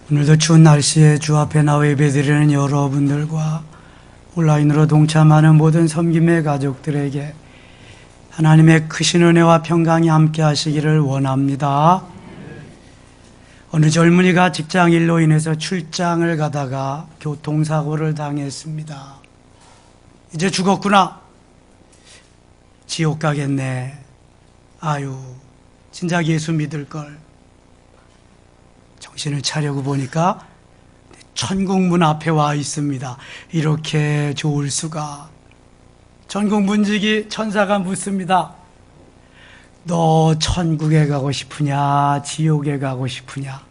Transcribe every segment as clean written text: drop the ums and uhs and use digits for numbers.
오늘도 추운 날씨에 주 앞에 나와 예배드리는 여러분들과 온라인으로 동참하는 모든 섬김의 가족들에게 하나님의 크신 은혜와 평강이 함께 하시기를 원합니다. 어느 젊은이가 직장일로 인해서 출장을 가다가 교통사고를 당했습니다. 이제 죽었구나. 지옥 가겠네. 아유, 진작 예수 믿을걸. 정신을 차려고 보니까 천국문 앞에 와 있습니다. 이렇게 좋을 수가. 천국문지기 천사가 묻습니다. 너 천국에 가고 싶으냐, 지옥에 가고 싶으냐?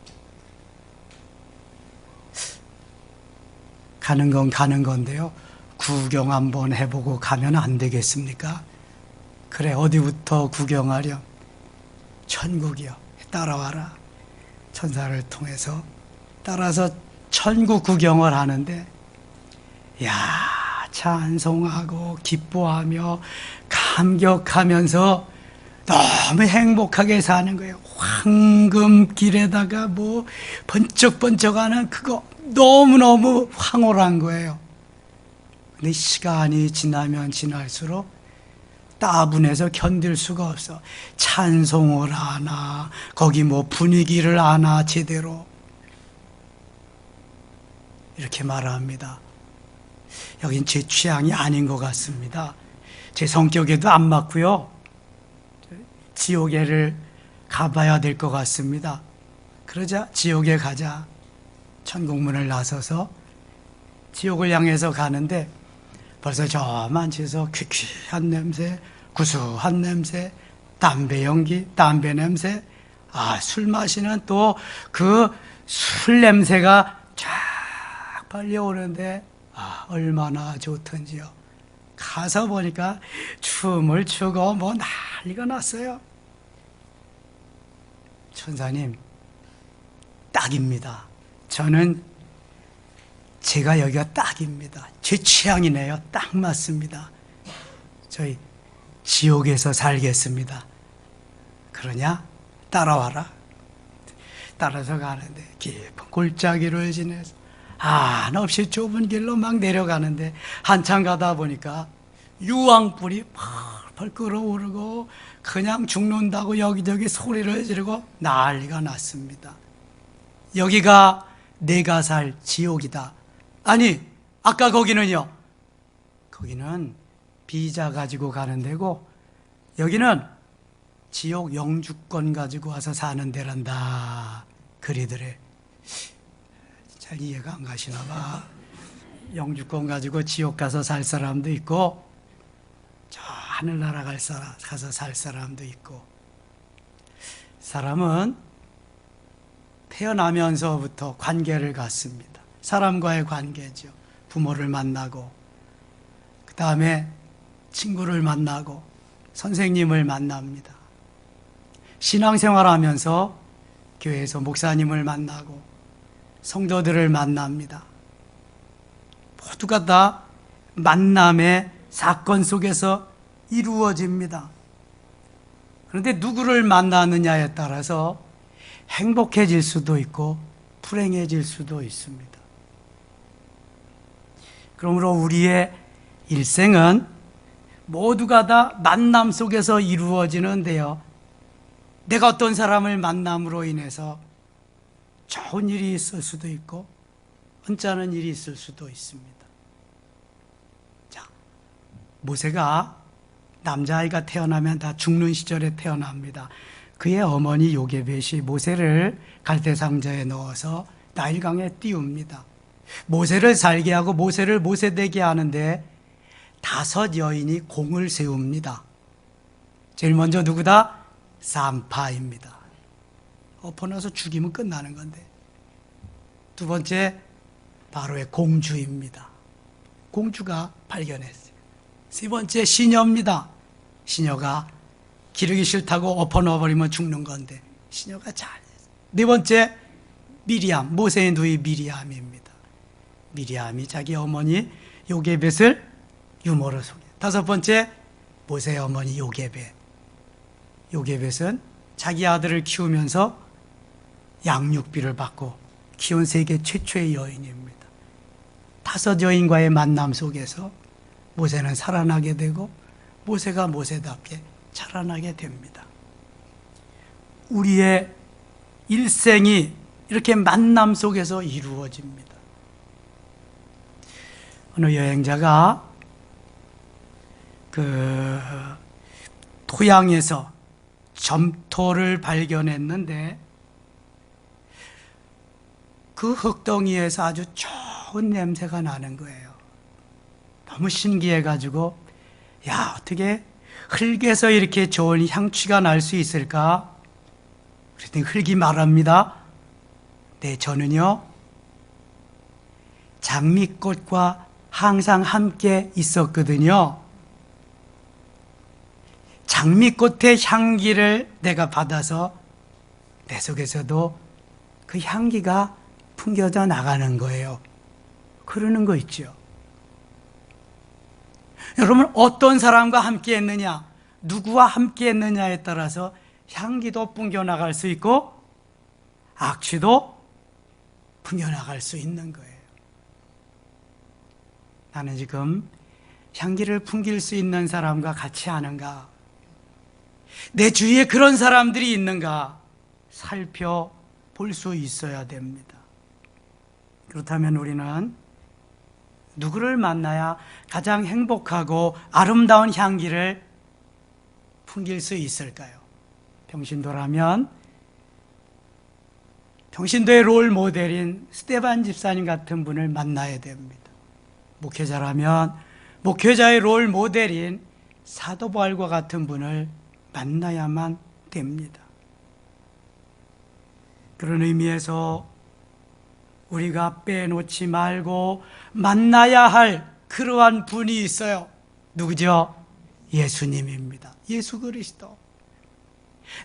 가는 건 가는 건데요. 구경 한번 해보고 가면 안 되겠습니까? 그래, 어디부터 구경하렴? 천국이요. 따라와라. 천사를 통해서 따라서 천국 구경을 하는데, 야, 찬송하고 기뻐하며 감격하면서 너무 행복하게 사는 거예요. 황금길에다가 뭐 번쩍번쩍하는 그거 너무너무 황홀한 거예요. 근데 시간이 지나면 지날수록 따분해서 견딜 수가 없어. 찬송을 하나, 거기 뭐 분위기를 하나 제대로. 이렇게 말합니다. 여긴 제 취향이 아닌 것 같습니다. 제 성격에도 안 맞고요. 지옥에를 가봐야 될 것 같습니다. 그러자 지옥에 가자. 천국문을 나서서 지옥을 향해서 가는데 벌써 저 만치에서 퀴퀴한 냄새, 구수한 냄새, 담배 연기, 담배 냄새, 술 마시는 또 그 술 냄새가 쫙 빨려오는데 얼마나 좋던지요. 가서 보니까 춤을 추고 뭐 난리가 났어요. 천사님, 딱입니다. 저는 제가 여기가 딱입니다. 제 취향이네요. 딱 맞습니다. 저희 지옥에서 살겠습니다. 그러냐? 따라와라. 따라서 가는데 깊은 골짜기를 지내서 한없이 좁은 길로 막 내려가는데 한참 가다 보니까 유황불이 펄펄 끓어오르고 그냥 죽는다고 여기저기 소리를 지르고 난리가 났습니다. 여기가 내가 살 지옥이다. 아니, 아까 거기는요? 거기는 비자 가지고 가는 데고 여기는 지옥 영주권 가지고 와서 사는 데란다. 그리더래. 잘 이해가 안 가시나 봐. 영주권 가지고 지옥 가서 살 사람도 있고 저 하늘나라 가서 살 사람도 있고. 사람은 태어나면서부터 관계를 갖습니다. 사람과의 관계죠. 부모를 만나고 그 다음에 친구를 만나고 선생님을 만납니다. 신앙생활하면서 교회에서 목사님을 만나고 성도들을 만납니다. 모두가 다 만남의 사건 속에서 이루어집니다. 그런데 누구를 만나느냐에 따라서 행복해질 수도 있고 불행해질 수도 있습니다. 그러므로 우리의 일생은 모두가 다 만남 속에서 이루어지는데요. 내가 어떤 사람을 만남으로 인해서 좋은 일이 있을 수도 있고 언짢은 일이 있을 수도 있습니다. 자, 모세가 남자아이가 태어나면 다 죽는 시절에 태어납니다. 그의 어머니 요게벳이 모세를 갈대 상자에 넣어서 나일강에 띄웁니다. 모세를 살게 하고 모세를 모세되게 하는데 5 여인이 공을 세웁니다. 제일 먼저 누구다? 산파입니다. 엎어놔서 죽이면 끝나는 건데. 두 번째 바로의 공주입니다. 공주가 발견했어요. 세 번째 시녀입니다. 시녀가 기르기 싫다고 엎어놓아버리면 죽는 건데 시녀가 잘했어요. 네 번째 미리암, 모세의 누이 미리암입니다. 미리암이 자기 어머니 요게벳을 유모로 속여. 5번째 모세의 어머니 요게벳. 요게벳은 자기 아들을 키우면서 양육비를 받고 키운 세계 최초의 여인입니다. 5 여인과의 만남 속에서 모세는 살아나게 되고 모세가 모세답게 자라나게 됩니다. 우리의 일생이 이렇게 만남 속에서 이루어집니다. 어느 여행자가 토양에서 점토를 발견했는데 그 흙덩이에서 아주 좋은 냄새가 나는 거예요. 너무 신기해가지고 야, 어떻게 흙에서 이렇게 좋은 향취가 날 수 있을까? 그랬더니 흙이 말합니다. 네, 저는요 장미꽃과 항상 함께 있었거든요. 장미꽃의 향기를 내가 받아서 내 속에서도 그 향기가 풍겨져 나가는 거예요. 그러는 거 있죠. 여러분, 어떤 사람과 함께 했느냐, 누구와 함께 했느냐에 따라서 향기도 풍겨나갈 수 있고 악취도 풍겨나갈 수 있는 거예요. 나는 지금 향기를 풍길 수 있는 사람과 같이 하는가, 내 주위에 그런 사람들이 있는가 살펴볼 수 있어야 됩니다. 그렇다면 우리는 누구를 만나야 가장 행복하고 아름다운 향기를 풍길 수 있을까요? 평신도라면 평신도의 롤 모델인 스테반 집사님 같은 분을 만나야 됩니다. 목회자라면 목회자의 롤 모델인 사도 바울과 같은 분을 만나야만 됩니다. 그런 의미에서 우리가 빼놓지 말고 만나야 할 그러한 분이 있어요. 누구죠? 예수님입니다. 예수 그리스도.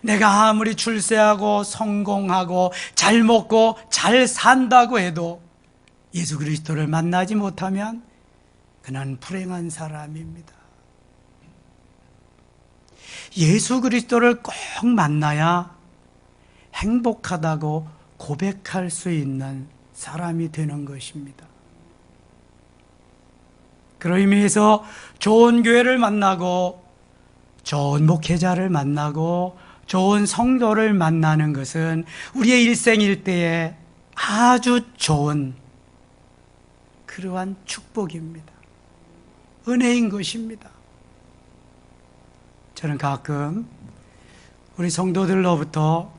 내가 아무리 출세하고 성공하고 잘 먹고 잘 산다고 해도 예수 그리스도를 만나지 못하면 그는 불행한 사람입니다. 예수 그리스도를 꼭 만나야 행복하다고 고백할 수 있는 사람이 되는 것입니다. 그런 의미에서 좋은 교회를 만나고 좋은 목회자를 만나고 좋은 성도를 만나는 것은 우리의 일생일대에 아주 좋은 그러한 축복입니다. 은혜인 것입니다. 저는 가끔 우리 성도들로부터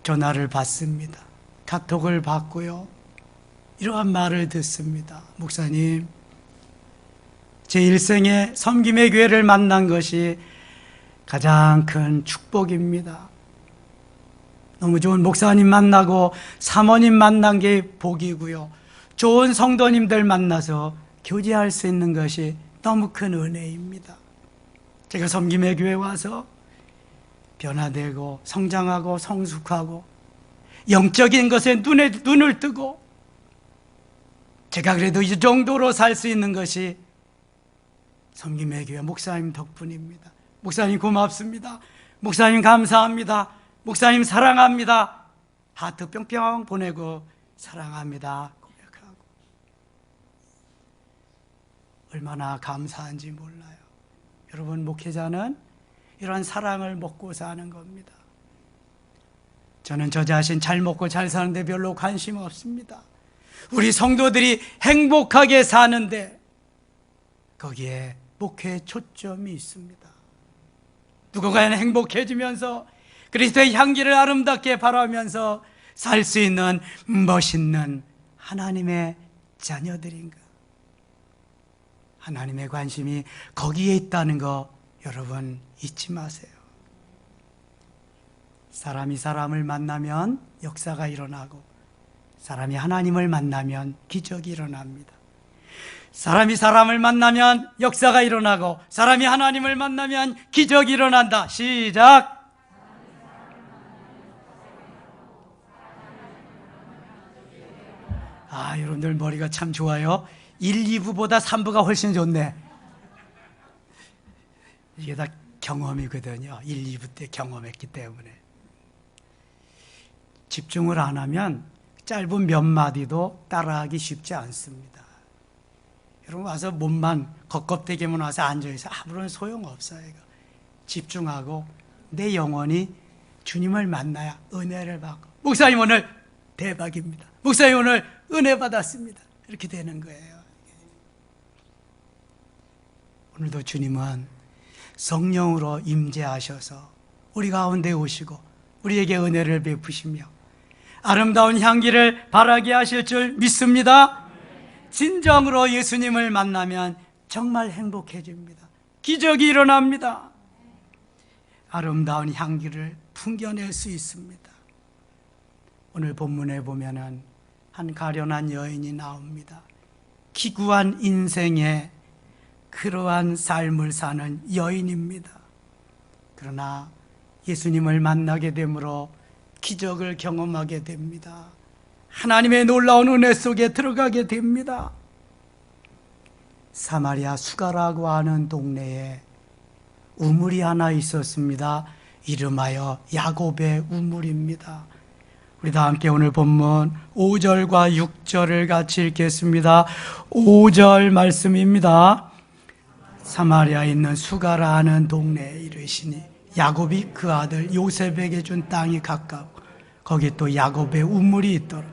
전화를 받습니다. 카톡을 받고요. 이러한 말을 듣습니다. 목사님, 제 일생에 섬김의 교회를 만난 것이 가장 큰 축복입니다. 너무 좋은 목사님 만나고 사모님 만난 게 복이고요. 좋은 성도님들 만나서 교제할 수 있는 것이 너무 큰 은혜입니다. 제가 섬김의 교회 와서 변화되고 성장하고 성숙하고 영적인 것에 눈을 뜨고 제가 그래도 이 정도로 살 수 있는 것이 섬김의 교회 목사님 덕분입니다. 목사님 고맙습니다. 목사님 감사합니다. 목사님 사랑합니다. 하트 뿅뿅 보내고 사랑합니다 고백하고 얼마나 감사한지 몰라요. 여러분, 목회자는 이런 사랑을 먹고 사는 겁니다. 저는 저 자신 잘 먹고 잘 사는데 별로 관심 없습니다. 우리 성도들이 행복하게 사는데 거기에 목회의 초점이 있습니다. 누군가는 행복해지면서 그리스도의 향기를 아름답게 바라면서 살 수 있는 멋있는 하나님의 자녀들인가? 하나님의 관심이 거기에 있다는 거 여러분 잊지 마세요. 사람이 사람을 만나면 역사가 일어나고 사람이 하나님을 만나면 기적이 일어납니다. 사람이 사람을 만나면 역사가 일어나고 사람이 하나님을 만나면 기적이 일어난다. 시작! 여러분들 머리가 참 좋아요. 1, 2부보다 3부가 훨씬 좋네. 이게 다 경험이거든요. 1, 2부 때 경험했기 때문에. 집중을 안 하면 짧은 몇 마디도 따라하기 쉽지 않습니다. 여러분 와서 몸만 겉껍데기만 와서 앉아있어 아무런 소용없어요. 이거. 집중하고 내 영혼이 주님을 만나야 은혜를 받고, 목사님 오늘 대박입니다, 목사님 오늘 은혜 받았습니다, 이렇게 되는 거예요. 오늘도 주님은 성령으로 임재하셔서 우리 가운데 오시고 우리에게 은혜를 베푸시며 아름다운 향기를 바라게 하실 줄 믿습니다. 진정으로 예수님을 만나면 정말 행복해집니다. 기적이 일어납니다. 아름다운 향기를 풍겨낼 수 있습니다. 오늘 본문에 보면은 한 가련한 여인이 나옵니다. 기구한 인생에 그러한 삶을 사는 여인입니다. 그러나 예수님을 만나게 되므로 기적을 경험하게 됩니다. 하나님의 놀라운 은혜 속에 들어가게 됩니다. 사마리아 수가라고 하는 동네에 우물이 하나 있었습니다. 이름하여 야곱의 우물입니다. 우리 다 함께 오늘 본문 5절과 6절을 같이 읽겠습니다. 5절 말씀입니다. 사마리아에 있는 수가라 하는 동네에 이르시니 야곱이 그 아들 요셉에게 준 땅이 가까워 거기 또 야곱의 우물이 있더라.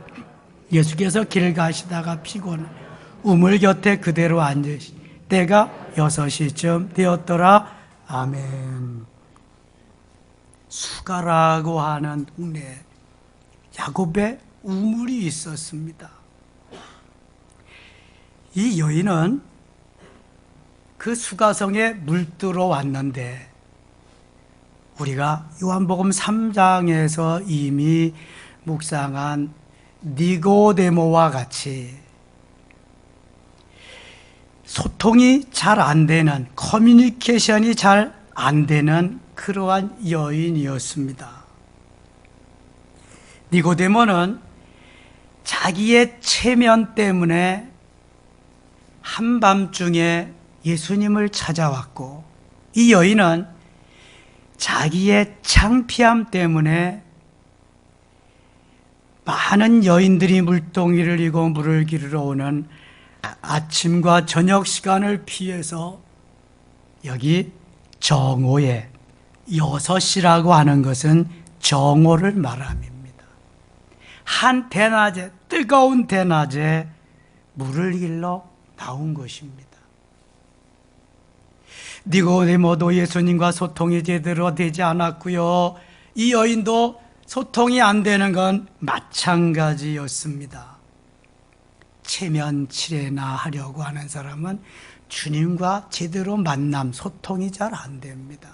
예수께서 길 가시다가 피곤해 우물 곁에 그대로 앉으시니 때가 6시쯤 되었더라. 아멘. 수가라고 하는 동네에 야곱의 우물이 있었습니다. 이 여인은 그 수가성에 물들어 왔는데 우리가 요한복음 3장에서 이미 묵상한 니고데모와 같이 소통이 잘 안 되는, 커뮤니케이션이 잘 안 되는 그러한 여인이었습니다. 니고데모는 자기의 체면 때문에 한밤중에 예수님을 찾아왔고, 이 여인은 자기의 창피함 때문에 많은 여인들이 물동이를 이고 물을 기르러 오는 아침과 저녁 시간을 피해서 여기 정오에 6시라고 하는 것은 정오를 말합니다. 한 대낮에, 뜨거운 대낮에 물을 길러 나온 것입니다. 니고데모도 예수님과 소통이 제대로 되지 않았고요. 이 여인도 소통이 안 되는 건 마찬가지였습니다. 체면치레나 하려고 하는 사람은 주님과 제대로 만남, 소통이 잘 안 됩니다.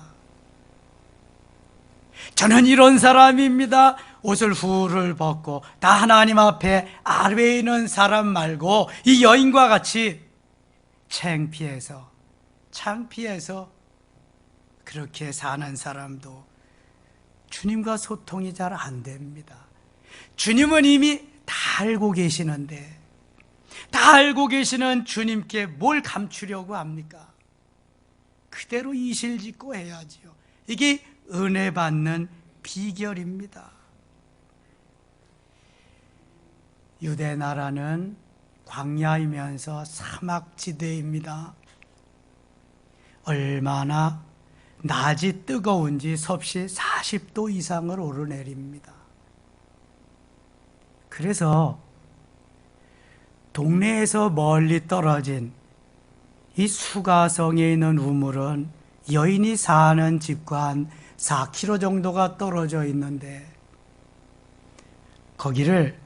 저는 이런 사람입니다. 옷을 후를 벗고 다 하나님 앞에 아래에 있는 사람 말고 이 여인과 같이 창피해서 그렇게 사는 사람도 주님과 소통이 잘 안 됩니다. 주님은 이미 다 알고 계시는데, 다 알고 계시는 주님께 뭘 감추려고 합니까? 그대로 이실직고 해야지요. 이게 은혜 받는 비결입니다. 유대 나라는 광야이면서 사막지대입니다. 얼마나 낮이 뜨거운지 섭씨 40도 이상을 오르내립니다. 그래서 동네에서 멀리 떨어진 이 수가성에 있는 우물은 여인이 사는 집과 한 4km 정도가 떨어져 있는데, 거기를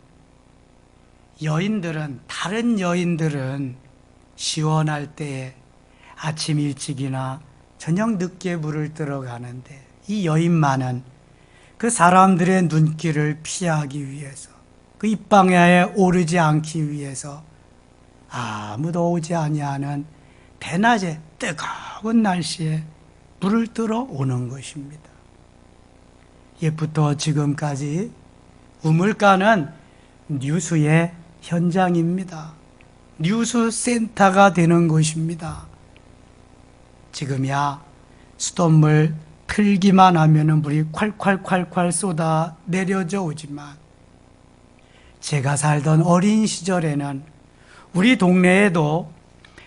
다른 여인들은 시원할 때에 아침 일찍이나 저녁 늦게 물을 뜨러 가는데, 이 여인만은 그 사람들의 눈길을 피하기 위해서, 그 입방야에 오르지 않기 위해서 아무도 오지 아니하는 대낮에 뜨거운 날씨에 물을 뜨러 오는 것입니다. 옛부터 지금까지 우물가는 뉴스의 현장입니다. 뉴스 센터가 되는 곳입니다. 지금이야 수돗물 틀기만 하면 물이 콸콸콸콸 쏟아 내려져 오지만, 제가 살던 어린 시절에는 우리 동네에도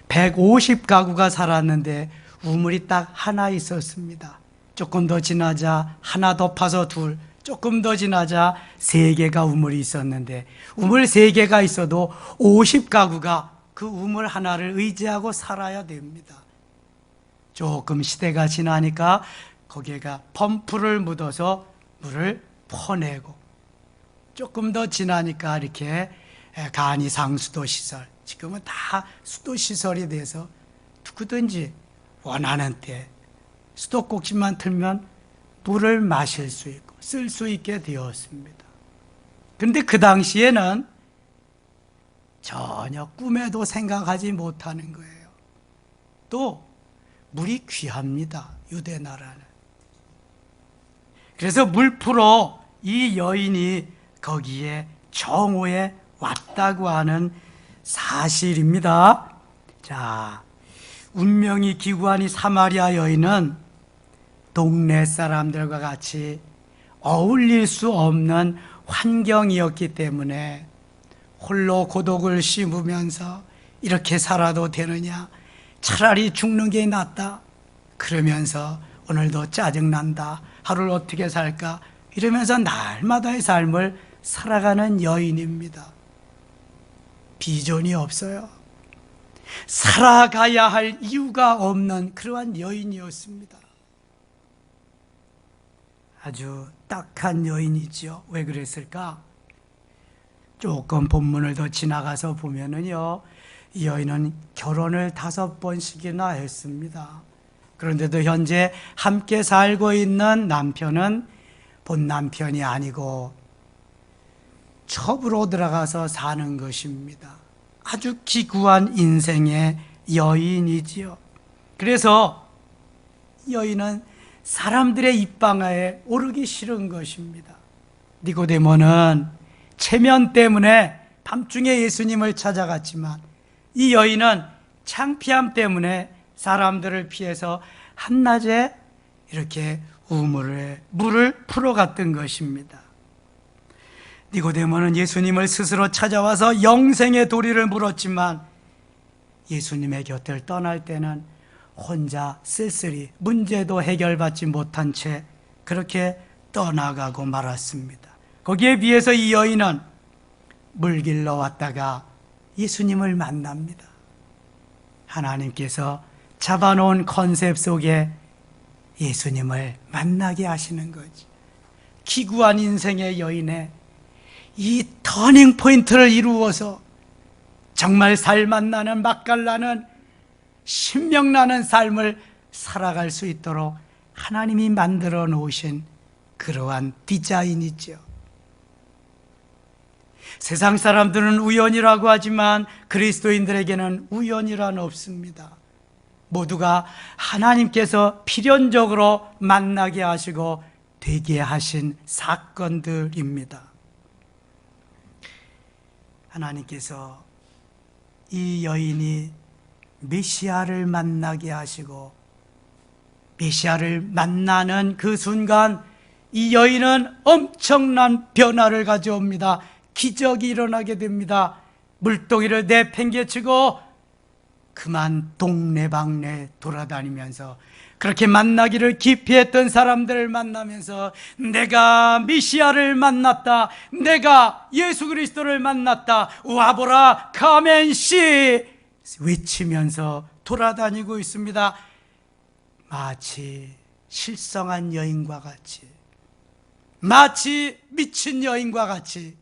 150가구가 살았는데 우물이 딱 하나 있었습니다. 조금 더 지나자 하나 더 파서 둘, 조금 더 지나자 3개가 우물이 있었는데 우물 3개가 있어도 50가구가 그 우물 하나를 의지하고 살아야 됩니다. 조금 시대가 지나니까 거기에가 펌프를 묻어서 물을 퍼내고, 조금 더 지나니까 이렇게 간이 상수도 시설, 지금은 다 수도 시설이 돼서 누구든지 원하는 때 수도꼭지만 틀면 물을 마실 수 있고 쓸 수 있게 되었습니다. 그런데 그 당시에는 전혀 꿈에도 생각하지 못하는 거예요. 또 물이 귀합니다, 유대 나라는. 그래서 물풀어 이 여인이 거기에 정오에 왔다고 하는 사실입니다. 자, 운명이 기구한 이 사마리아 여인은 동네 사람들과 같이 어울릴 수 없는 환경이었기 때문에 홀로 고독을 씹으면서 이렇게 살아도 되느냐, 차라리 죽는 게 낫다 그러면서 오늘도 짜증난다, 하루를 어떻게 살까 이러면서 날마다의 삶을 살아가는 여인입니다. 비전이 없어요. 살아가야 할 이유가 없는 그러한 여인이었습니다. 아주 딱한 여인이지요. 왜 그랬을까? 조금 본문을 더 지나가서 보면은요, 이 여인은 결혼을 5번씩이나 했습니다. 그런데도 현재 함께 살고 있는 남편은 본 남편이 아니고 첩으로 들어가서 사는 것입니다. 아주 기구한 인생의 여인이지요. 그래서 여인은 사람들의 입방아에 오르기 싫은 것입니다. 니고데모는 체면 때문에 밤중에 예수님을 찾아갔지만 이 여인은 창피함 때문에 사람들을 피해서 한낮에 이렇게 우물에 물을 풀어갔던 것입니다. 니고데모는 예수님을 스스로 찾아와서 영생의 도리를 물었지만 예수님의 곁을 떠날 때는 혼자 쓸쓸히 문제도 해결받지 못한 채 그렇게 떠나가고 말았습니다. 거기에 비해서 이 여인은 물길로 왔다가 예수님을 만납니다. 하나님께서 잡아놓은 컨셉 속에 예수님을 만나게 하시는 거지. 기구한 인생의 여인의 이 터닝 포인트를 이루어서 정말 살맛나는 맛깔나는 신명나는 삶을 살아갈 수 있도록 하나님이 만들어 놓으신 그러한 디자인이죠. 세상 사람들은 우연이라고 하지만 그리스도인들에게는 우연이란 없습니다. 모두가 하나님께서 필연적으로 만나게 하시고 되게 하신 사건들입니다. 하나님께서 이 여인이 메시아를 만나게 하시고 메시아를 만나는 그 순간 이 여인은 엄청난 변화를 가져옵니다. 기적이 일어나게 됩니다. 물동이를 내팽개치고 그만 동네방네 돌아다니면서 그렇게 만나기를 기피했던 사람들을 만나면서 내가 메시아를 만났다, 내가 예수 그리스도를 만났다, 와보라 카멘시 외치면서 돌아다니고 있습니다. 마치 실성한 여인과 같이, 마치 미친 여인과 같이.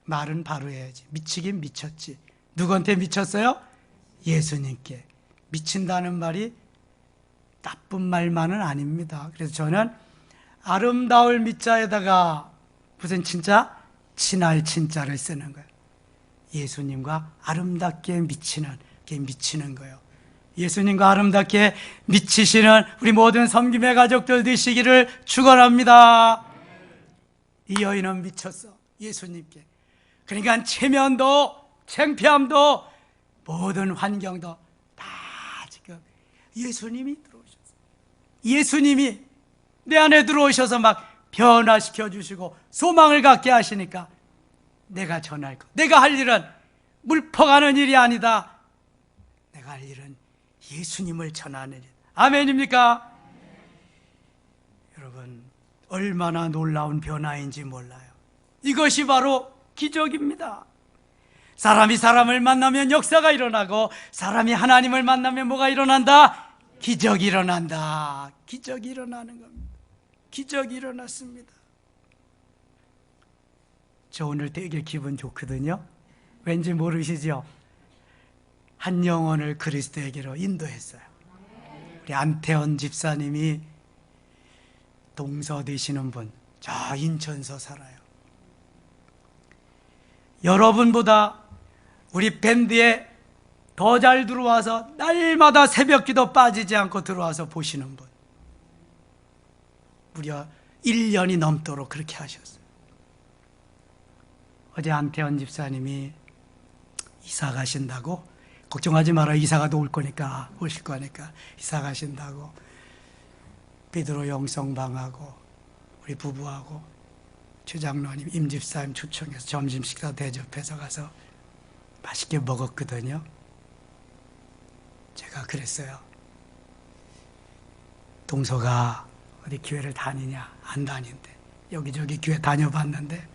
말은 바로 해야지. 미치긴 미쳤지. 누구한테 미쳤어요? 예수님께. 미친다는 말이 나쁜 말만은 아닙니다. 그래서 저는 아름다울 미자에다가 무슨 진짜? 친할 친자를 쓰는 거예요. 예수님과 아름답게 미치는, 게 미치는 거예요. 예수님과 아름답게 미치시는 우리 모든 섬김의 가족들 되시기를 축원합니다. 이 여인은 미쳤어, 예수님께. 그러니까 체면도 창피함도 모든 환경도 다 지금 예수님이 들어오셨어요. 예수님이 내 안에 들어오셔서 막 변화시켜 주시고 소망을 갖게 하시니까 내가 전할 것, 내가 할 일은 물퍼가는 일이 아니다. 내가 할 일은 예수님을 전하는 일. 아멘입니까? 여러분, 얼마나 놀라운 변화인지 몰라요. 이것이 바로 기적입니다. 사람이 사람을 만나면 역사가 일어나고, 사람이 하나님을 만나면 뭐가 일어난다? 기적이 일어난다. 기적이 일어나는 겁니다. 기적이 일어났습니다. 저 오늘 되게 기분 좋거든요. 왠지 모르시죠? 한 영혼을 그리스도에게로 인도했어요. 우리 안태원 집사님이 동서 되시는 분, 저 인천서 살아요. 여러분보다 우리 밴드에 더 잘 들어와서 날마다 새벽기도 빠지지 않고 들어와서 보시는 분, 무려 1년이 넘도록 그렇게 하셨어요. 어제 안태원 집사님이 이사 가신다고, 걱정하지 마라, 이사가 올 거니까, 오실 거니까, 이사 가신다고 베드로 영성방하고 우리 부부하고 최 장로님, 임 집사님 초청해서 점심 식사 대접해서 가서 맛있게 먹었거든요. 제가 그랬어요. 동서가 어디 교회를 다니냐? 안 다닌대. 여기저기 교회 다녀봤는데,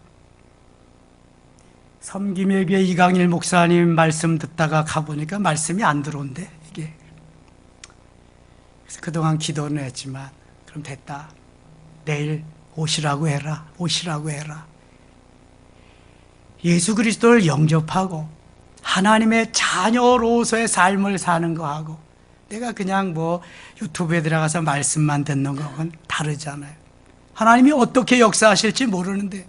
섬김의 교회 이강일 목사님 말씀 듣다가 가보니까 말씀이 안 들어온대, 이게. 그래서 그동안 기도는 했지만, 그럼 됐다. 내일 오시라고 해라. 오시라고 해라. 예수 그리스도를 영접하고 하나님의 자녀로서의 삶을 사는 거하고, 내가 그냥 뭐 유튜브에 들어가서 말씀만 듣는 거하고는 다르잖아요. 하나님이 어떻게 역사하실지 모르는데,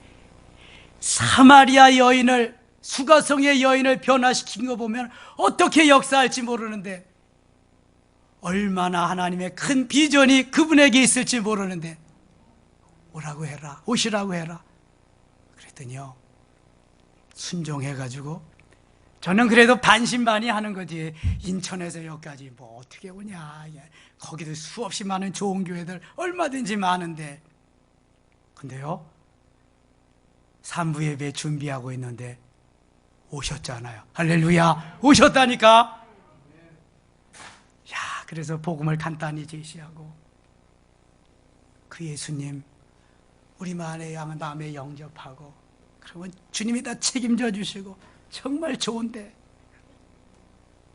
사마리아 여인을, 수가성의 여인을 변화시킨 거 보면 어떻게 역사할지 모르는데, 얼마나 하나님의 큰 비전이 그분에게 있을지 모르는데, 오라고 해라, 오시라고 해라. 그랬더니요, 순종해가지고, 저는 그래도 반신반의하는 거지. 인천에서 여기까지 뭐 어떻게 오냐. 거기도 수없이 많은 좋은 교회들 얼마든지 많은데. 근데요, 3부 예배 준비하고 있는데 오셨잖아요. 할렐루야, 오셨다니까. 야, 그래서 복음을 간단히 제시하고, 그 예수님 우리 만의 양 남의 영접하고, 그러면 주님이 다 책임져 주시고 정말 좋은데,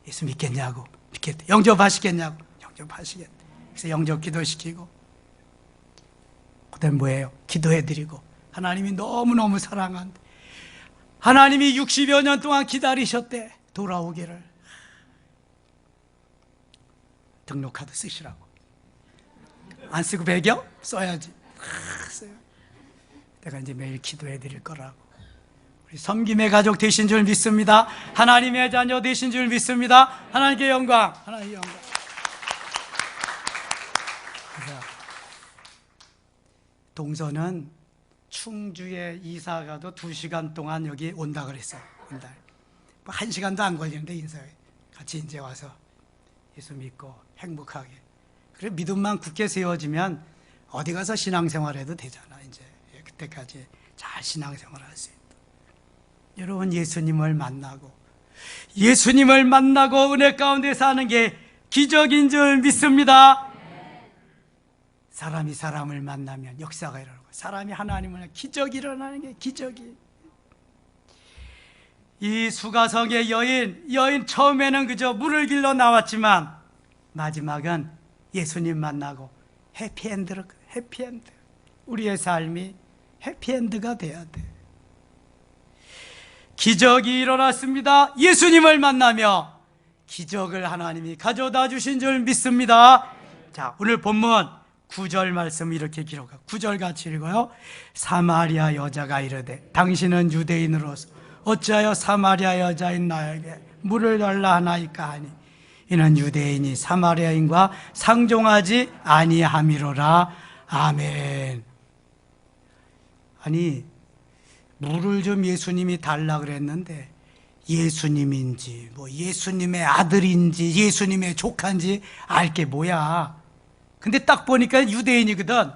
예수 믿겠냐고. 믿겠대. 영접하시겠냐고. 영접하시겠대. 그래서 영접 기도시키고, 그다음 뭐예요? 기도해드리고, 하나님이 너무너무 사랑한데, 하나님이 60여 년 동안 기다리셨대, 돌아오기를. 등록카드 쓰시라고. 안 쓰고 배경? 써야지. 써요. 내가 이제 매일 기도해드릴 거라고. 우리 섬김의 가족 되신 줄 믿습니다. 하나님의 자녀 되신 줄 믿습니다. 하나님께 영광, 하나님께 영광. 동서는 충주에 이사 가도 2시간 동안 여기 온다 그랬어요. 온다. 뭐 1시간도 안 걸리는데 인사해. 같이 이제 와서 예수 믿고 행복하게. 그래, 믿음만 굳게 세워지면 어디 가서 신앙생활해도 되잖아. 이제 그때까지 잘 신앙생활할 수 있다. 여러분, 예수님을 만나고 은혜 가운데 사는 게 기적인 줄 믿습니다. 사람이 사람을 만나면 역사가 일어나고, 사람이 하나님을 만나면 기적이 일어나는 게 기적이. 이 수가성의 여인 처음에는 그저 물을 길러 나왔지만 마지막은 예수님 만나고 해피엔드로, 해피엔드. 우리의 삶이 해피엔드가 돼야 돼. 기적이 일어났습니다. 예수님을 만나며 기적을 하나님이 가져다 주신 줄 믿습니다. 자, 오늘 본문 9절 말씀 이렇게 기록하고, 9절 같이 읽어요. 사마리아 여자가 이르되 당신은 유대인으로서 어찌하여 사마리아 여자인 나에게 물을 달라 하나이까 하니, 이는 유대인이 사마리아인과 상종하지 아니함이로라. 아멘. 아니, 물을 좀 예수님이 달라 그랬는데 예수님인지 뭐 예수님의 아들인지 예수님의 조카인지 알 게 뭐야. 근데 딱 보니까 유대인이거든.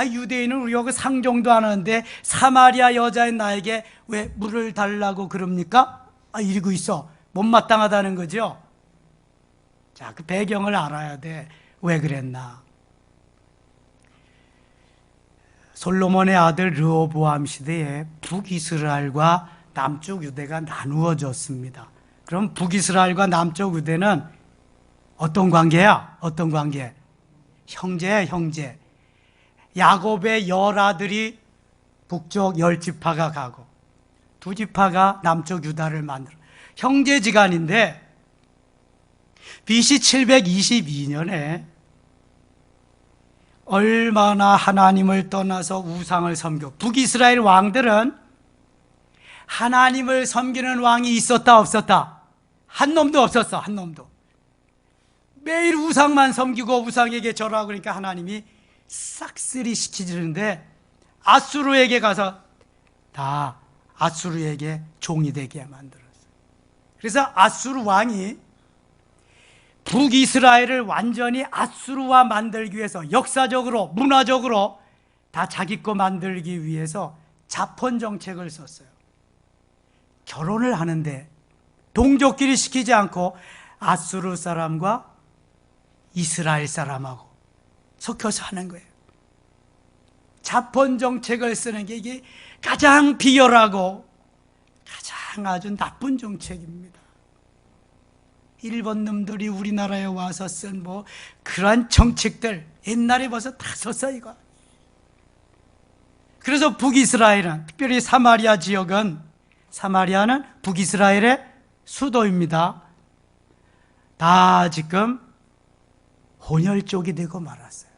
유대인은 우리하고 상종도 안 하는데 사마리아 여자인 나에게 왜 물을 달라고 그럽니까? 이러고 있어. 못마땅하다는 거죠. 자, 그 배경을 알아야 돼. 왜 그랬나? 솔로몬의 아들 르호보암 시대에 북이스라엘과 남쪽 유대가 나누어졌습니다. 그럼 북이스라엘과 남쪽 유대는 어떤 관계야? 어떤 관계? 형제야, 형제. 야곱의 열 아들이 북쪽 열 지파가 가고 두 지파가 남쪽 유다를 만들어 형제지간인데, BC 722년에 얼마나 하나님을 떠나서 우상을 섬겨. 북이스라엘 왕들은 하나님을 섬기는 왕이 있었다 없었다? 한 놈도 없었어. 한 놈도. 매일 우상만 섬기고 우상에게 절하고, 그러니까 하나님이 싹쓸이 시키지는데 아수르에게 가서 다 아수르에게 종이 되게 만들었어요. 그래서 아수르 왕이 북이스라엘을 완전히 아수르화 만들기 위해서, 역사적으로 문화적으로 다 자기 거 만들기 위해서 자폰 정책을 썼어요. 결혼을 하는데 동족끼리 시키지 않고 아수르 사람과 이스라엘 사람하고 섞여서 하는 거예요. 자폰 정책을 쓰는 게 이게 가장 비열하고 가장 아주 나쁜 정책입니다. 일본 놈들이 우리나라에 와서 쓴 그러한 정책들 옛날에 벌써 다 썼어 이거. 그래서 북이스라엘은, 특별히 사마리아 지역은, 사마리아는 북이스라엘의 수도입니다. 다 지금 혼혈 쪽이 되고 말았어요.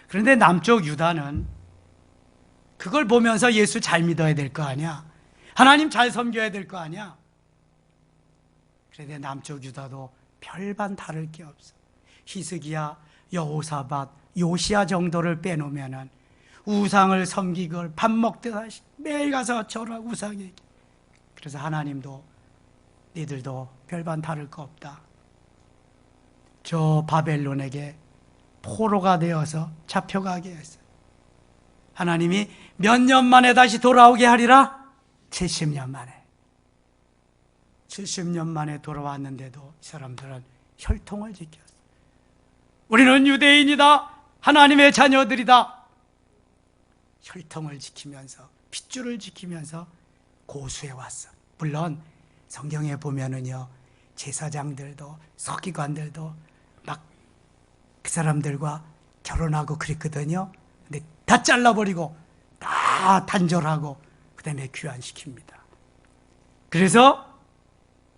그런데 남쪽 유다는 그걸 보면서 예수 잘 믿어야 될 거 아니야, 하나님 잘 섬겨야 될 거 아니야. 그런데 남쪽 유다도 별반 다를 게 없어. 히스기야, 여호사밧, 요시야 정도를 빼놓으면은 우상을 섬기고 밥 먹듯 매일 가서 절하고 우상에게. 그래서 하나님도 니들도 별반 다를 거 없다. 저 바벨론에게 포로가 되어서 잡혀가게 했어요. 하나님이 몇 년 만에 다시 돌아오게 하리라? 70년 만에. 70년 만에 돌아왔는데도 이 사람들은 혈통을 지켰어. 우리는 유대인이다, 하나님의 자녀들이다. 혈통을 지키면서, 핏줄을 지키면서 고수해 왔어. 물론 성경에 보면은요, 제사장들도 서기관들도 막 그 사람들과 결혼하고 그랬거든요. 근데 다 잘라버리고 다 단절하고 그 다음에 귀환시킵니다. 그래서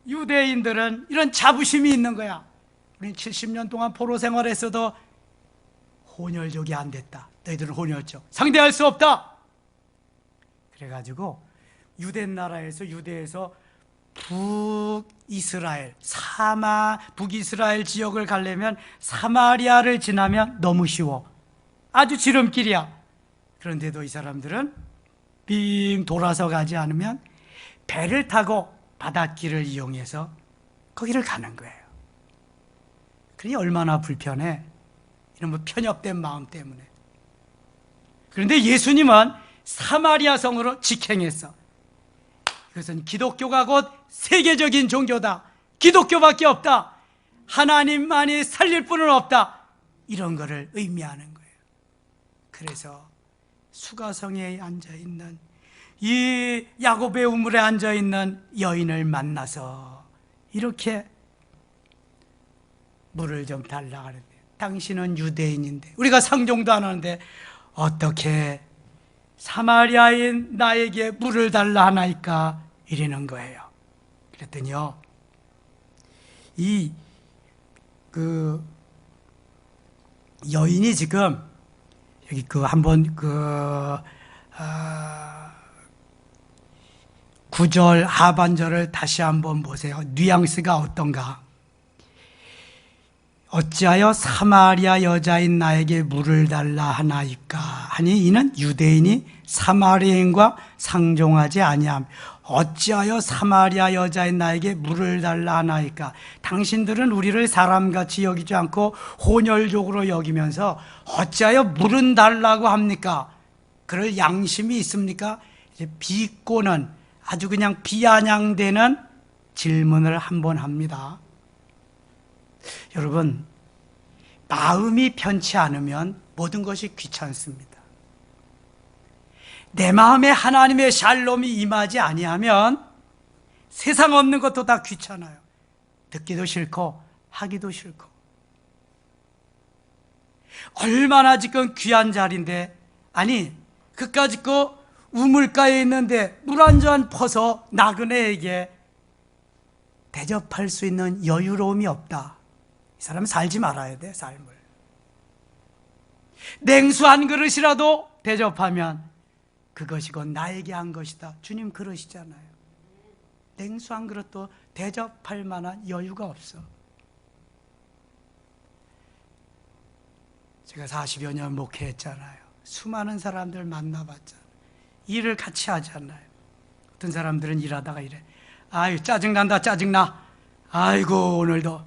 유대인들은 이런 자부심이 있는 거야. 우리는 70년 동안 포로 생활했어도 혼혈족이 안 됐다. 너희들은 혼혈족 상대할 수 없다. 그래가지고 유대에서 북이스라엘, 북이스라엘 지역을 가려면 사마리아를 지나면 너무 쉬워. 아주 지름길이야. 그런데도 이 사람들은 빙 돌아서 가지 않으면 배를 타고 바닷길을 이용해서 거기를 가는 거예요. 그러니 얼마나 불편해. 이런 편협된 마음 때문에. 그런데 예수님은 사마리아 성으로 직행했어. 그것은 기독교가 곧 세계적인 종교다. 기독교밖에 없다. 하나님만이 살릴 분은 없다. 이런 것을 의미하는 거예요. 그래서 수가성에 앉아있는, 이 야곱의 우물에 앉아있는 여인을 만나서 이렇게 물을 좀 달라 하는데, 당신은 유대인인데, 우리가 상종도 안 하는데 어떻게 사마리아인 나에게 물을 달라 하나이까? 이러는 거예요. 그랬더니요, 여인이 지금 여기 한번 9절 하반절을 다시 한번 보세요. 뉘앙스가 어떤가? 어찌하여 사마리아 여자인 나에게 물을 달라 하나이까? 아니 이는 유대인이 사마리아인과 상종하지 아니함. 어찌하여 사마리아 여자인 나에게 물을 달라 하나이까? 당신들은 우리를 사람같이 여기지 않고 혼혈족으로 여기면서 어찌하여 물은 달라고 합니까? 그럴 양심이 있습니까? 이제 비꼬는 아주 그냥 비아냥대는 질문을 한번 합니다. 여러분, 마음이 편치 않으면 모든 것이 귀찮습니다. 내 마음에 하나님의 샬롬이 임하지 아니하면 세상 없는 것도 다 귀찮아요. 듣기도 싫고 하기도 싫고. 얼마나 지금 귀한 자리인데, 아니 그까짓 거 우물가에 있는데 물 한 잔 퍼서 나그네에게 대접할 수 있는 여유로움이 없다. 이 사람은 살지 말아야 돼, 삶을. 냉수 한 그릇이라도 대접하면 그것이 곧 나에게 한 것이다. 주님 그러시잖아요. 냉수 한 그릇도 대접할 만한 여유가 없어. 제가 40여 년 목회했잖아요. 수많은 사람들 만나봤잖아요. 일을 같이 하잖아요. 어떤 사람들은 일하다가 이래. 아유 짜증난다 짜증나. 아이고 오늘도.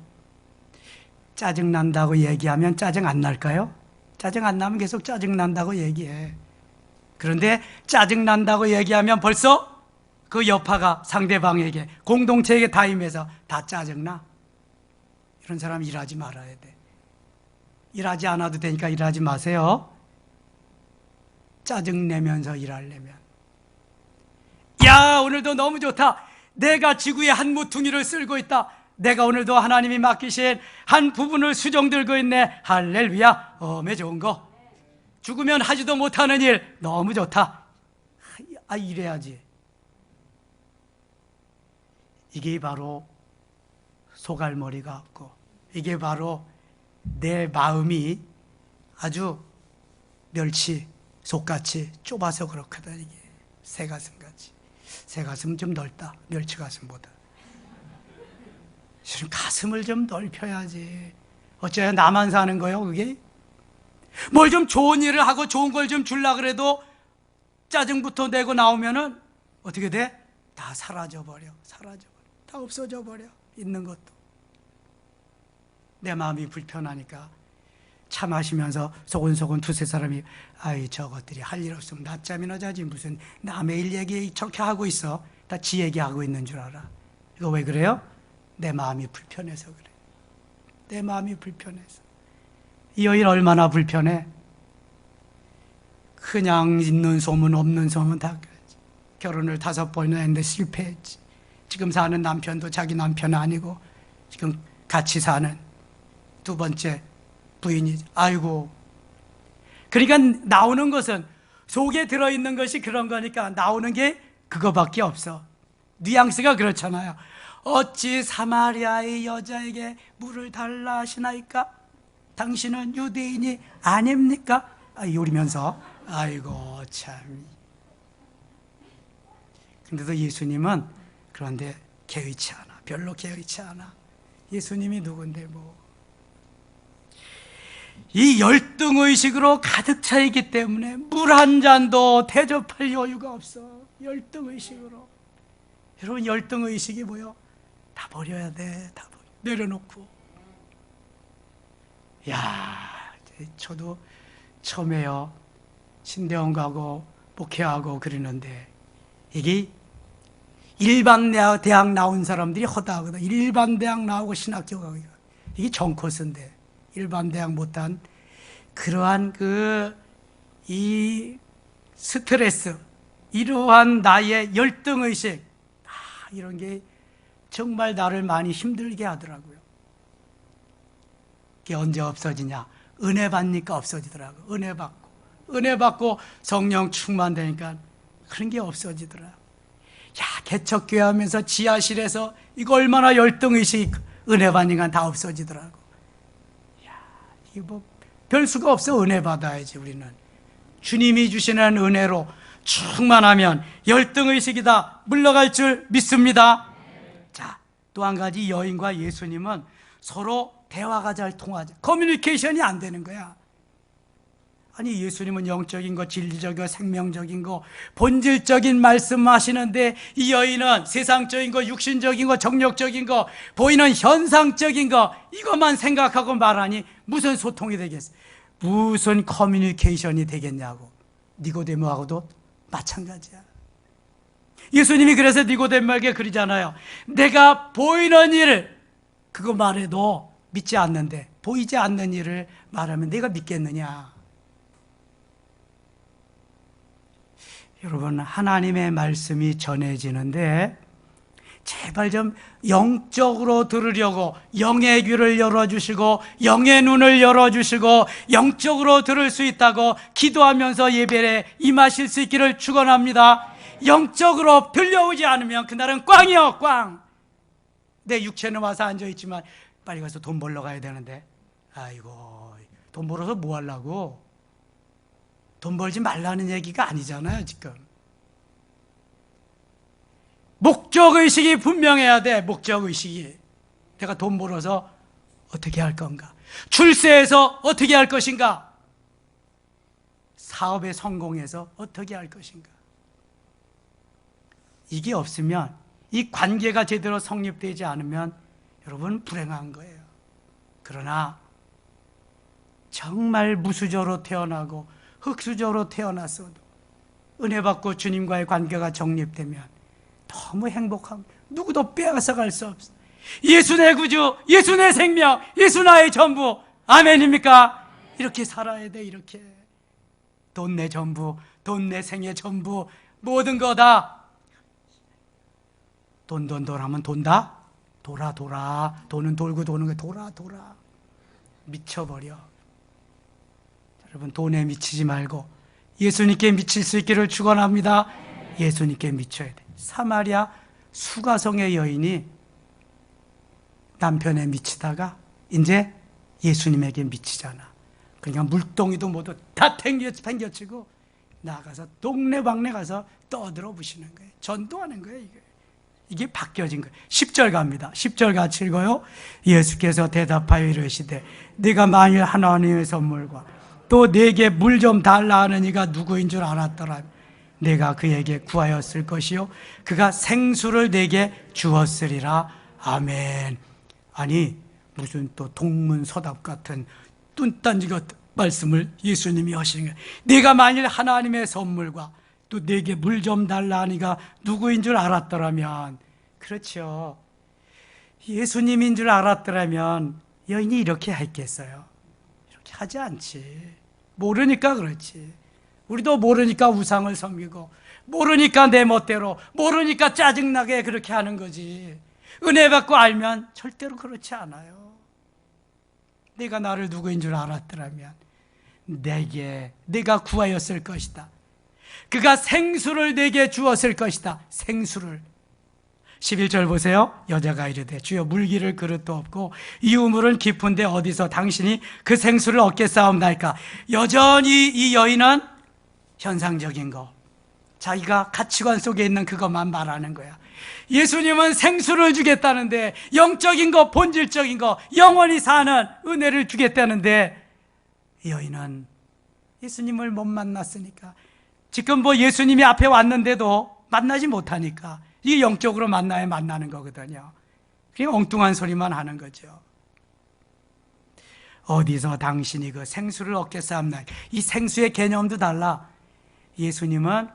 짜증난다고 얘기하면 짜증 안 날까요? 짜증 안 나면 계속 짜증난다고 얘기해. 그런데 짜증난다고 얘기하면 벌써 그 여파가 상대방에게, 공동체에게 다임해서 다 짜증나. 이런 사람 일하지 말아야 돼. 일하지 않아도 되니까 일하지 마세요. 짜증내면서 일하려면. 야 오늘도 너무 좋다. 내가 지구의 한 모퉁이를 쓸고 있다. 내가 오늘도 하나님이 맡기신 한 부분을 수종 들고 있네. 할렐루야. 어메 좋은 거. 죽으면 하지도 못하는 일 너무 좋다. 이래야지. 이게 바로 소갈머리가 없고, 이게 바로 내 마음이 아주 멸치 속같이 좁아서 그렇거든. 이게 새가슴같이. 새가슴은 좀 넓다, 멸치 가슴보다. 지금 가슴을 좀 넓혀야지. 어째요? 나만 사는 거예요 그게? 뭘 좀 좋은 일을 하고 좋은 걸 좀 주려고 그래도 짜증부터 내고 나오면은 어떻게 돼? 다 사라져버려. 다 없어져 버려. 있는 것도. 내 마음이 불편하니까 차 마시면서 소곤소곤 두세 사람이 아이 저것들이 할 일 없으면 낮잠이나 자지 무슨 남의 일 얘기 저렇게 하고 있어. 다 지 얘기하고 있는 줄 알아. 이거 왜 그래요? 내 마음이 불편해서 그래. 내 마음이 불편해서. 이 여인 얼마나 불편해. 그냥 있는 소문 없는 소문 다 그랬지. 결혼을 5번이나 했는데 실패했지. 지금 사는 남편도 자기 남편 아니고 지금 같이 사는 두 번째 부인이. 아이고. 그러니까 나오는 것은, 속에 들어있는 것이 그런 거니까 나오는 게 그거밖에 없어. 뉘앙스가 그렇잖아요. 어찌 사마리아의 여자에게 물을 달라 하시나이까? 당신은 유대인이 아닙니까? 이러면서 아이고 참. 근데도 예수님은 그런데 개의치 않아. 별로 개의치 않아. 예수님이 누군데 뭐. 이 열등의식으로 가득 차 있기 때문에 물 한 잔도 대접할 여유가 없어. 열등의식으로. 여러분 열등의식이 뭐요? 다 버려야 돼. 다 내려놓고. 야, 저도 처음에요. 신대원 가고 목회하고 그러는데 이게 일반 대학 나온 사람들이 허다하거든. 일반 대학 나오고 신학교 가고. 이게 전코스인데 일반 대학 못한 그러한 이 스트레스, 이러한 나의 열등의식, 이런 게 정말 나를 많이 힘들게 하더라고요. 그게 언제 없어지냐? 은혜 받으니까 없어지더라고요. 은혜 받고 성령 충만되니까 그런 게 없어지더라. 야, 개척교회 하면서 지하실에서 이거 얼마나 열등의식, 은혜 받으니까 다 없어지더라고. 야, 이거 뭐 별 수가 없어. 은혜 받아야지. 우리는 주님이 주시는 은혜로 충만하면 열등의식이 다 물러갈 줄 믿습니다. 자, 또 한 가지, 여인과 예수님은 서로 대화가 잘 통하지, 커뮤니케이션이 안 되는 거야. 아니 예수님은 영적인 거, 진리적인 거, 생명적인 거, 본질적인 말씀하시는데 이 여인은 세상적인 거, 육신적인 거, 정력적인 거, 보이는 현상적인 거 이것만 생각하고 말하니 무슨 소통이 되겠어? 무슨 커뮤니케이션이 되겠냐고. 니고데모하고도 마찬가지야. 예수님이 그래서 니고데모에게 그러잖아요. 내가 보이는 일을 그거 말해도 믿지 않는데 보이지 않는 일을 말하면 내가 믿겠느냐? 여러분, 하나님의 말씀이 전해지는데 제발 좀 영적으로 들으려고 영의 귀를 열어주시고 영의 눈을 열어주시고 영적으로 들을 수 있다고 기도하면서 예배에 임하실 수 있기를 축원합니다. 영적으로 들려오지 않으면 그날은 꽝이요, 꽝. 내 육체는 와서 앉아있지만 빨리 가서 돈 벌러 가야 되는데, 아이고, 돈 벌어서 뭐 하려고? 돈 벌지 말라는 얘기가 아니잖아요, 지금. 목적의식이 분명해야 돼, 목적의식이. 내가 돈 벌어서 어떻게 할 건가? 출세해서 어떻게 할 것인가? 사업에 성공해서 어떻게 할 것인가? 이게 없으면, 이 관계가 제대로 성립되지 않으면 여러분 불행한 거예요. 그러나 정말 무수저로 태어나고 흙수저로 태어났어도 은혜 받고 주님과의 관계가 정립되면 너무 행복합니다. 누구도 빼앗아갈 수 없어. 예수 내 구주, 예수 내 생명, 예수 나의 전부. 아멘입니까? 이렇게 살아야 돼. 이렇게 돈 내 전부, 돈 내 생의 전부, 모든 거다. 돈 하면 돈다? 돌아. 돈은 돌고 도는 거야. 돌아. 미쳐버려. 여러분, 돈에 미치지 말고 예수님께 미칠 수 있기를 축원합니다. 예수님께 미쳐야 돼. 사마리아 수가성의 여인이 남편에 미치다가 이제 예수님에게 미치잖아. 그러니까 물동이도 모두 다 팽겨치고 나가서 동네방네 가서 떠들어 부시는 거예요. 전도하는 거예요. 이게 바뀌어진 거예요. 10절 갑니다. 10절 같이 읽어요. 예수께서 대답하여 이르시되 네가 만일 하나님의 선물과 또 내게 물 좀 달라 하는 이가 누구인 줄 알았더라면 내가 그에게 구하였을 것이요 그가 생수를 내게 주었으리라. 아멘. 아니 무슨 또 동문서답 같은 뚱딴지 같은 말씀을 예수님이 하시는 거예요. 네가 만일 하나님의 선물과 또 내게 물 좀 달라 하니가 누구인 줄 알았더라면, 그렇죠, 예수님인 줄 알았더라면 여인이 이렇게 했겠어요? 이렇게 하지 않지. 모르니까 그렇지. 우리도 모르니까 우상을 섬기고 모르니까 내 멋대로, 모르니까 짜증나게 그렇게 하는 거지. 은혜 받고 알면 절대로 그렇지 않아요. 내가 나를 누구인 줄 알았더라면 내가 구하였을 것이다. 그가 생수를 내게 주었을 것이다. 생수를. 11절 보세요. 여자가 이르되 주여 물기를 그릇도 없고 이 우물은 깊은데 어디서 당신이 그 생수를 얻겠사옵나이까. 여전히 이 여인은 현상적인 거, 자기가 가치관 속에 있는 그것만 말하는 거야. 예수님은 생수를 주겠다는데, 영적인 거, 본질적인 거, 영원히 사는 은혜를 주겠다는데 이 여인은 예수님을 못 만났으니까, 지금 뭐 예수님이 앞에 왔는데도 만나지 못하니까, 이게 영적으로 만나야 만나는 거거든요. 그냥 엉뚱한 소리만 하는 거죠. 어디서 당신이 그 생수를 얻겠사옵나. 이 생수의 개념도 달라. 예수님은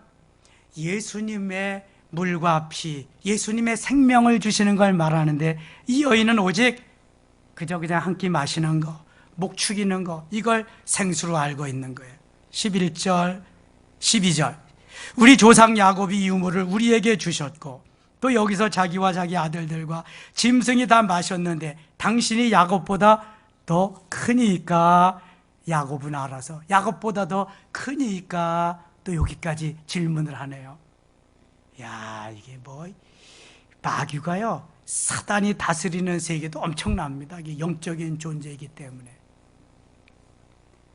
예수님의 물과 피, 예수님의 생명을 주시는 걸 말하는데, 이 여인은 오직 그저 그냥 한 끼 마시는 거, 목 축이는 거, 이걸 생수로 알고 있는 거예요. 11절 12절 우리 조상 야곱이 이 우물을 우리에게 주셨고 또 여기서 자기와 자기 아들들과 짐승이 다 마셨는데 당신이 야곱보다 더 크니까. 야곱은 알아서 야곱보다 더 크니까 또 여기까지 질문을 하네요. 야, 이게 뭐 마귀가요, 사단이 다스리는 세계도 엄청납니다. 이게 영적인 존재이기 때문에.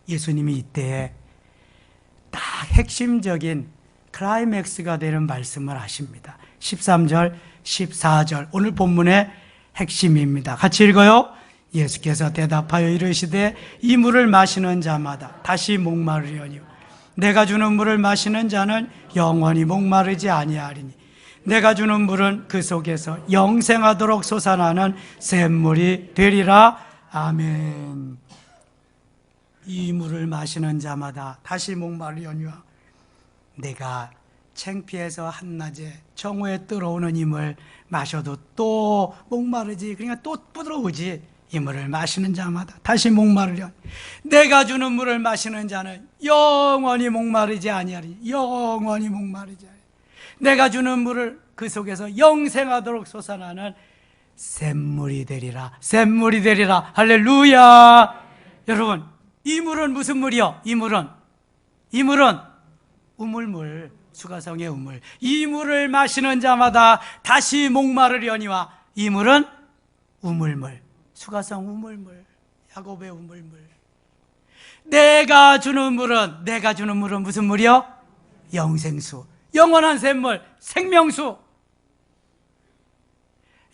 예수님이 이때에 딱 핵심적인 클라이맥스가 되는 말씀을 하십니다. 13절, 14절 오늘 본문의 핵심입니다. 같이 읽어요. 예수께서 대답하여 이르시되 이 물을 마시는 자마다 다시 목마르려니와 내가 주는 물을 마시는 자는 영원히 목마르지 아니하리니 내가 주는 물은 그 속에서 영생하도록 솟아나는 샘물이 되리라. 아멘. 이 물을 마시는 자마다 다시 목마르려니와 내가 창피해서 한낮에 정오에 들어오는 이 물 마셔도 또 목마르지, 그러니까 또 부드러우지. 이 물을 마시는 자마다 다시 목마르려. 내가 주는 물을 마시는 자는 영원히 목마르지 아니하리니 영원히 목마르지 아니하리니 내가 주는 물을 그 속에서 영생하도록 솟아나는 샘물이 되리라. 샘물이 되리라. 할렐루야. 여러분, 이 물은 무슨 물이요? 이 물은 우물물, 수가성의 우물. 이 물을 마시는 자마다 다시 목마르려니와 이 물은 우물물, 수가성 우물물, 야곱의 우물물. 내가 주는 물은 무슨 물이요? 영생수, 영원한 샘물, 생명수.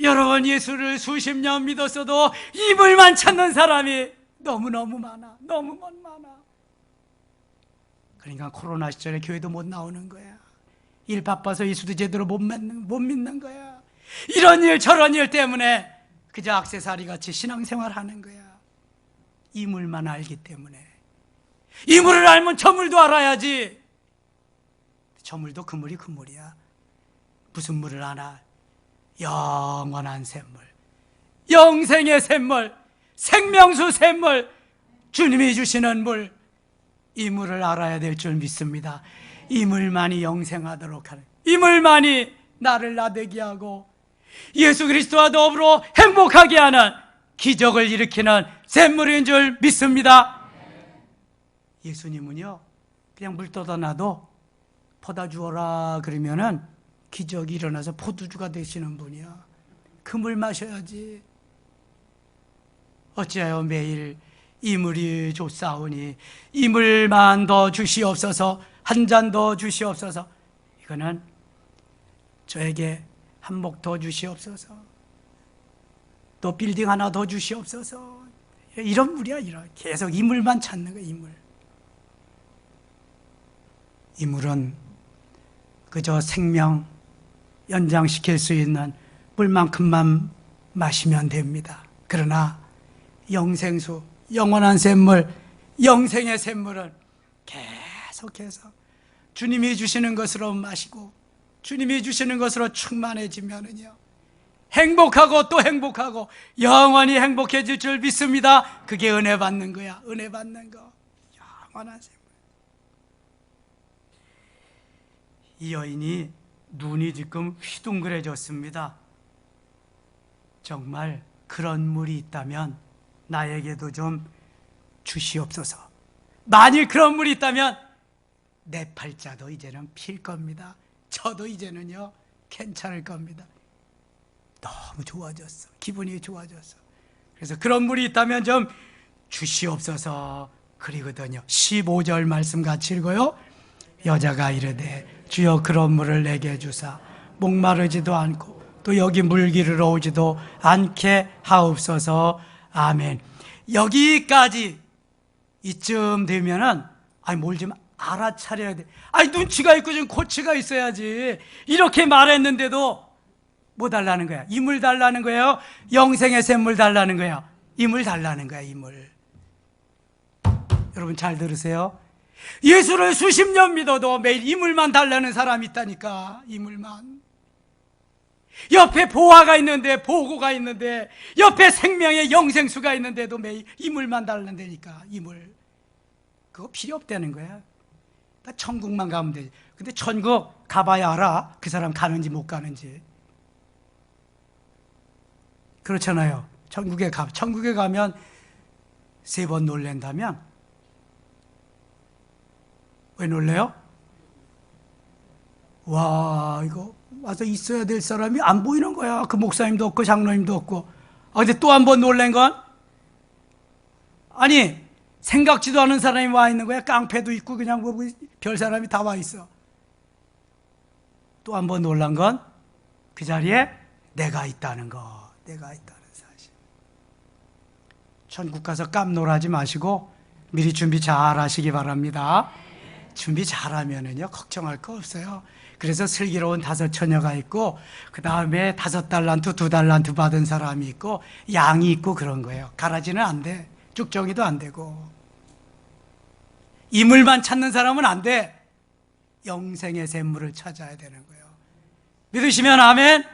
여러분, 예수를 수십 년 믿었어도 이 물만 찾는 사람이 너무너무 많아. 너무 많아. 그러니까 코로나 시절에 교회도 못 나오는 거야. 일 바빠서 예수도 제대로 못 믿는 거야. 이런 일 저런 일 때문에 그저 액세서리 같이 신앙생활 하는 거야. 이 물만 알기 때문에. 이 물을 알면 저 물도 알아야지. 저 물도 그 물이 그 물이야. 무슨 물을 아나? 영원한 샘물, 영생의 샘물, 생명수 샘물, 주님이 주시는 물. 이 물을 알아야 될 줄 믿습니다. 이 물만이 영생하도록 하는, 이 물만이 나를 나되게 하고 예수 그리스도와 더불어 행복하게 하는, 기적을 일으키는 샘물인 줄 믿습니다. 예수님은요, 그냥 물 떠다 놔도 퍼다 주어라 그러면은 기적이 일어나서 포도주가 되시는 분이야. 그 물 마셔야지. 어찌하여 매일 이 물이 좋사오니 이 물만 더 주시옵소서, 한 잔 더 주시옵소서. 이거는 저에게 한몫 더 주시옵소서, 또 빌딩 하나 더 주시옵소서. 이런 물이야. 이런, 계속 이 물만 찾는 거야. 이 물. 이 물은 그저 생명 연장시킬 수 있는 물만큼만 마시면 됩니다. 그러나 영생수, 영원한 샘물, 영생의 샘물은 계속해서 주님이 주시는 것으로 마시고 주님이 주시는 것으로 충만해지면은요, 행복하고 또 행복하고 영원히 행복해질 줄 믿습니다. 그게 은혜 받는 거야. 은혜 받는 거. 영원한 샘물. 이 여인이 눈이 지금 휘둥그레졌습니다. 정말 그런 물이 있다면 나에게도 좀 주시옵소서. 만일 그런 물이 있다면 내 팔자도 이제는 필 겁니다. 저도 이제는요 괜찮을 겁니다. 너무 좋아졌어. 기분이 좋아졌어. 그래서 그런 물이 있다면 좀 주시옵소서 그리거든요. 15절 말씀 같이 읽어요. 여자가 이르되 주여 그런 물을 내게 주사 목마르지도 않고 또 여기 물기르러 오지도 않게 하옵소서. 아멘. 여기까지 이쯤 되면은 뭘 좀 알아차려야 돼. 눈치가 있고 좀 고치가 있어야지. 이렇게 말했는데도 뭐 달라는 거야? 이 물 달라는 거예요? 영생의 샘물 달라는 거예요? 이 물 달라는 거야. 이 물. 여러분 잘 들으세요. 예수를 수십 년 믿어도 매일 이 물만 달라는 사람이 있다니까. 이 물만. 옆에 보화가 있는데, 보고가 있는데, 옆에 생명의 영생수가 있는데도 매일 이 물만 달란다니까. 이 물. 그거 필요 없다는 거야. 나 천국만 가면 되지. 근데 천국 가봐야 알아. 그 사람 가는지 못 가는지. 그렇잖아요. 천국에 가면 3번 놀랜다면 왜 놀래요? 와, 이거 와서 있어야 될 사람이 안 보이는 거야. 그 목사님도 없고 장로님도 없고. 근데 또 한 번 놀란 건, 생각지도 않은 사람이 와 있는 거야. 깡패도 있고 그냥 별 사람이 다 와 있어. 또 한 번 놀란 건 그 자리에 내가 있다는 거. 내가 있다는 사실. 천국 가서 깜놀하지 마시고 미리 준비 잘 하시기 바랍니다. 준비 잘하면은요 걱정할 거 없어요. 그래서 슬기로운 5 처녀가 있고 그 다음에 5 달란트 2 달란트 받은 사람이 있고 양이 있고 그런 거예요. 가라지는 안 돼. 쭉정이도 안 되고 이물만 찾는 사람은 안 돼. 영생의 샘물을 찾아야 되는 거예요. 믿으시면 아멘.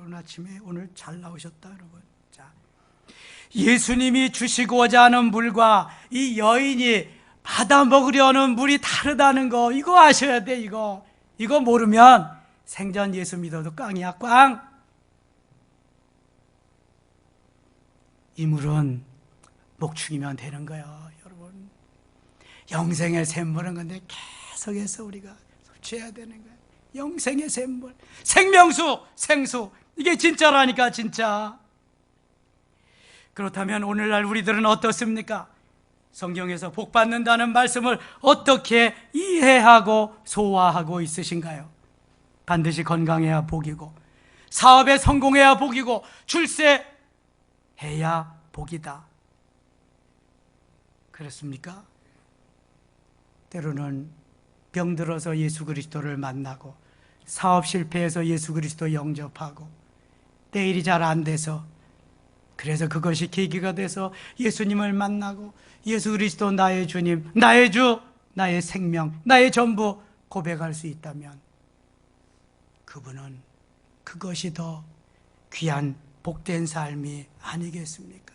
오늘 아침에 오늘 잘 나오셨다 여러분. 자, 예수님이 주시고자 하는 물과 이 여인이 받아 먹으려는 물이 다르다는 거 이거 아셔야 돼. 이거 모르면 생전 예수 믿어도 꽝이야 꽝. 이 물은 목축이면 되는 거예요 여러분. 영생의 샘물은 근데 계속해서 우리가 섭취해야 되는 거예요. 영생의 샘물, 생명수, 생수, 이게 진짜라니까 진짜. 그렇다면 오늘날 우리들은 어떻습니까? 성경에서 복 받는다는 말씀을 어떻게 이해하고 소화하고 있으신가요? 반드시 건강해야 복이고 사업에 성공해야 복이고 출세해야 복이다. 그렇습니까? 때로는 병들어서 예수 그리스도를 만나고 사업 실패해서 예수 그리스도 영접하고 내 일이 잘 안 돼서 그래서 그것이 계기가 돼서 예수님을 만나고 예수 그리스도 나의 주님, 나의 주, 나의 생명, 나의 전부 고백할 수 있다면 그분은 그것이 더 귀한 복된 삶이 아니겠습니까?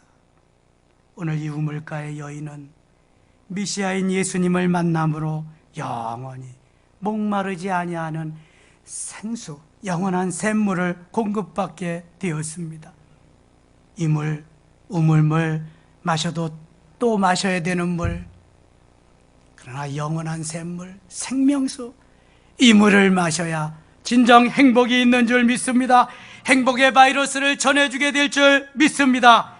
오늘 이 우물가의 여인은 메시아인 예수님을 만남으로 영원히 목마르지 아니하는 생수, 영원한 샘물을 공급받게 되었습니다. 이 물, 우물물 마셔도 또 마셔야 되는 물, 그러나 영원한 샘물, 생명수, 이 물을 마셔야 진정 행복이 있는 줄 믿습니다. 행복의 바이러스를 전해주게 될 줄 믿습니다.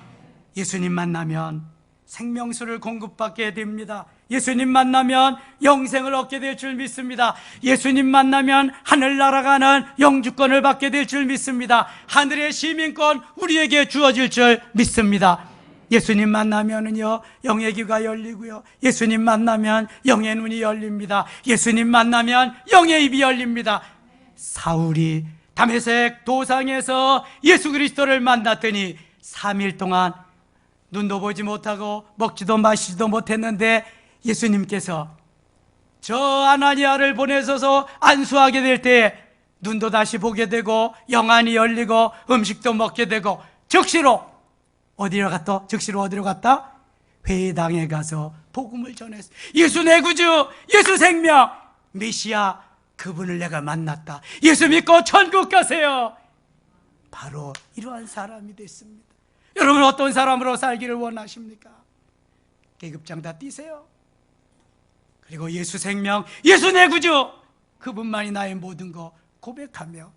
예수님 만나면 생명수를 공급받게 됩니다. 예수님 만나면 영생을 얻게 될 줄 믿습니다. 예수님 만나면 하늘 날아가는 영주권을 받게 될 줄 믿습니다. 하늘의 시민권 우리에게 주어질 줄 믿습니다. 예수님 만나면은요 영의 귀가 열리고요, 예수님 만나면 영의 눈이 열립니다. 예수님 만나면 영의 입이 열립니다. 사울이 다메섹 도상에서 예수 그리스도를 만났더니 3일 동안 눈도 보지 못하고 먹지도 마시지도 못했는데 예수님께서 저 아나니아를 보내셔서 안수하게 될 때 눈도 다시 보게 되고 영안이 열리고 음식도 먹게 되고 즉시로 어디로 갔다? 즉시로 어디로 갔다? 회당에 가서 복음을 전했어. 예수 내 구주, 예수 생명, 메시아 그분을 내가 만났다. 예수 믿고 천국 가세요. 바로 이러한 사람이 됐습니다. 여러분 어떤 사람으로 살기를 원하십니까? 계급장 다 띄세요. 그리고 예수 생명, 예수 내 구주 그분만이 나의 모든 거 고백하며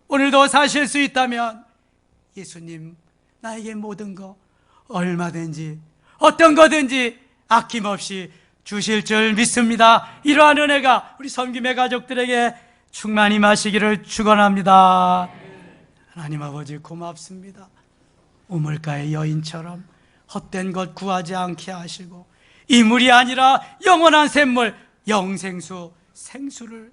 오늘도 사실 수 있다면 예수님 나에게 모든 거 얼마든지 어떤 거든지 아낌없이 주실 줄 믿습니다. 이러한 은혜가 우리 섬김의 가족들에게 충만히 마시기를 축원합니다. 하나님 아버지 고맙습니다. 우물가의 여인처럼 헛된 것 구하지 않게 하시고 이 물이 아니라 영원한 샘물 영생수 생수를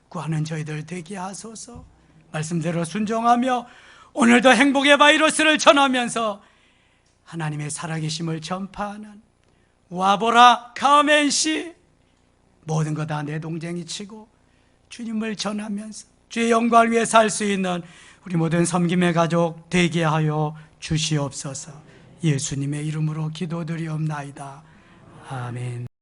구하는 저희들 되게 하소서. 말씀대로 순종하며 오늘도 행복의 바이러스를 전하면서 하나님의 살아계심을 전파하는 와보라 카멘시 모든 거 다 내 동쟁이 치고 주님을 전하면서 주의 영광을 위해 살 수 있는 우리 모든 섬김의 가족 되게 하여 주시옵소서. 예수님의 이름으로 기도드리옵나이다. 아멘.